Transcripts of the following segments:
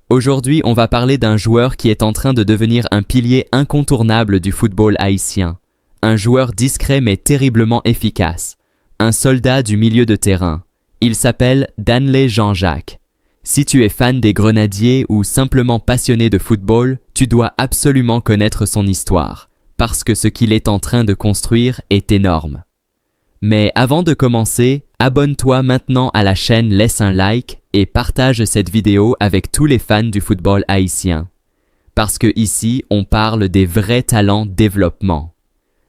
Aujourd'hui, on va parler d'un joueur qui est en train de devenir un pilier incontournable du football haïtien. Un joueur discret mais terriblement efficace. Un soldat du milieu de terrain. Il s'appelle Danley Jean-Jacques. Si tu es fan des Grenadiers ou simplement passionné de football, tu dois absolument connaître son histoire, parce que ce qu'il est en train de construire est énorme. Mais avant de commencer, abonne-toi maintenant à la chaîne, laisse un like et partage cette vidéo avec tous les fans du football haïtien. Parce que ici, on parle des vrais talents développement.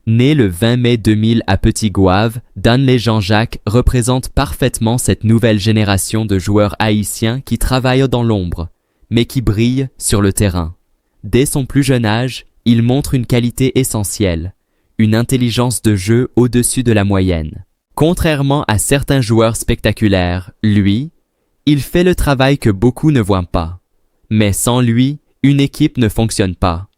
Né le 20 mai 2000 à Petit-Goâve, Danley Jean-Jacques représente parfaitement cette nouvelle génération de joueurs haïtiens qui travaillent dans l'ombre, mais qui brillent sur le terrain. Dès son plus jeune âge, il montre une qualité essentielle, une intelligence de jeu au-dessus de la moyenne. Contrairement à certains joueurs spectaculaires, lui, il fait le travail que beaucoup ne voient pas. Mais sans lui, une équipe ne fonctionne pas.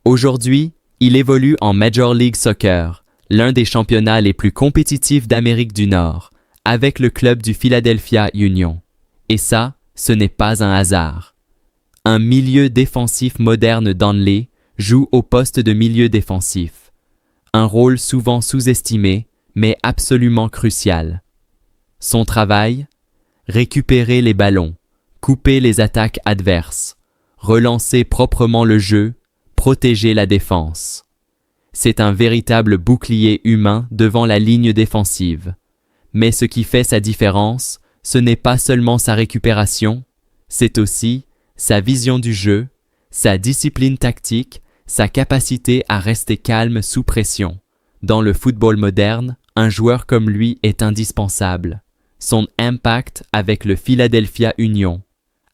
Aujourd'hui, il évolue en Major League Soccer, l'un des championnats les plus compétitifs d'Amérique du Nord, avec le club du Philadelphia Union. Et ça, ce n'est pas un hasard. Un milieu défensif moderne, Danley joue au poste de milieu défensif. Un rôle souvent sous-estimé, mais absolument crucial. Son travail? Récupérer les ballons, couper les attaques adverses, relancer proprement le jeu, protéger la défense. C'est un véritable bouclier humain devant la ligne défensive. Mais ce qui fait sa différence, ce n'est pas seulement sa récupération, c'est aussi sa vision du jeu, sa discipline tactique, sa capacité à rester calme sous pression. Dans le football moderne, un joueur comme lui est indispensable. Son impact avec le Philadelphia Union.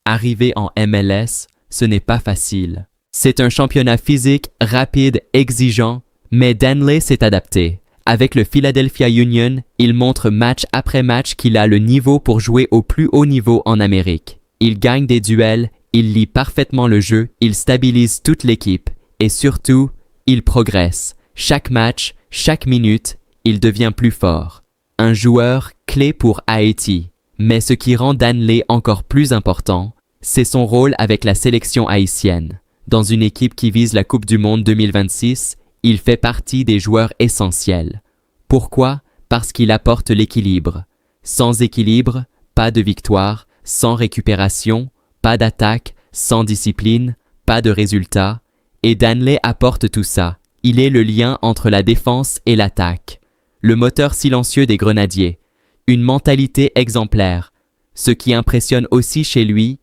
Arriver en MLS, ce n'est pas facile. C'est un championnat physique, rapide, exigeant, mais Danley s'est adapté. Avec le Philadelphia Union, il montre match après match qu'il a le niveau pour jouer au plus haut niveau en Amérique. Il gagne des duels, il lit parfaitement le jeu, il stabilise toute l'équipe et surtout, il progresse. Chaque match, chaque minute, il devient plus fort. Un joueur clé pour Haïti. Mais ce qui rend Danley encore plus important, c'est son rôle avec la sélection haïtienne. Dans une équipe qui vise la Coupe du Monde 2026, il fait partie des joueurs essentiels. Pourquoi? Parce qu'il apporte l'équilibre. Sans équilibre, pas de victoire, sans récupération, pas d'attaque, sans discipline, pas de résultat. Et Danley apporte tout ça. Il est le lien entre la défense et l'attaque. Le moteur silencieux des Grenadiers. Une mentalité exemplaire. Ce qui impressionne aussi chez lui,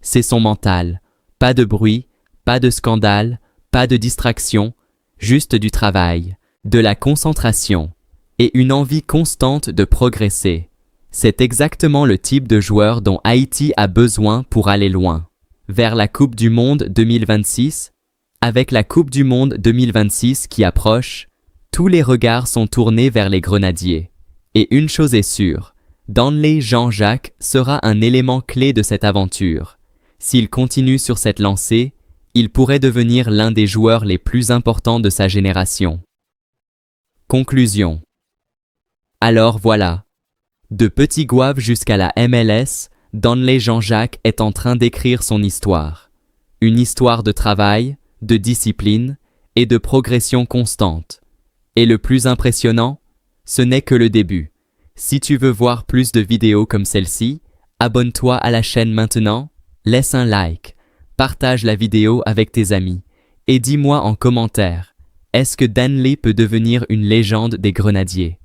c'est son mental. Pas de bruit, pas de scandale, pas de distraction, juste du travail, de la concentration et une envie constante de progresser. C'est exactement le type de joueur dont Haïti a besoin pour aller loin. Vers la Coupe du Monde 2026, avec la Coupe du Monde 2026 qui approche, tous les regards sont tournés vers les Grenadiers. Et une chose est sûre, Danley Jean-Jacques sera un élément clé de cette aventure. S'il continue sur cette lancée, il pourrait devenir l'un des joueurs les plus importants de sa génération. Conclusion. Alors voilà. De Petit-Goâve jusqu'à la MLS, Danley Jean-Jacques est en train d'écrire son histoire. Une histoire de travail, de discipline et de progression constante. Et le plus impressionnant, ce n'est que le début. Si tu veux voir plus de vidéos comme celle-ci, abonne-toi à la chaîne maintenant, laisse un like, partage la vidéo avec tes amis et dis-moi en commentaire, est-ce que Danley peut devenir une légende des Grenadiers?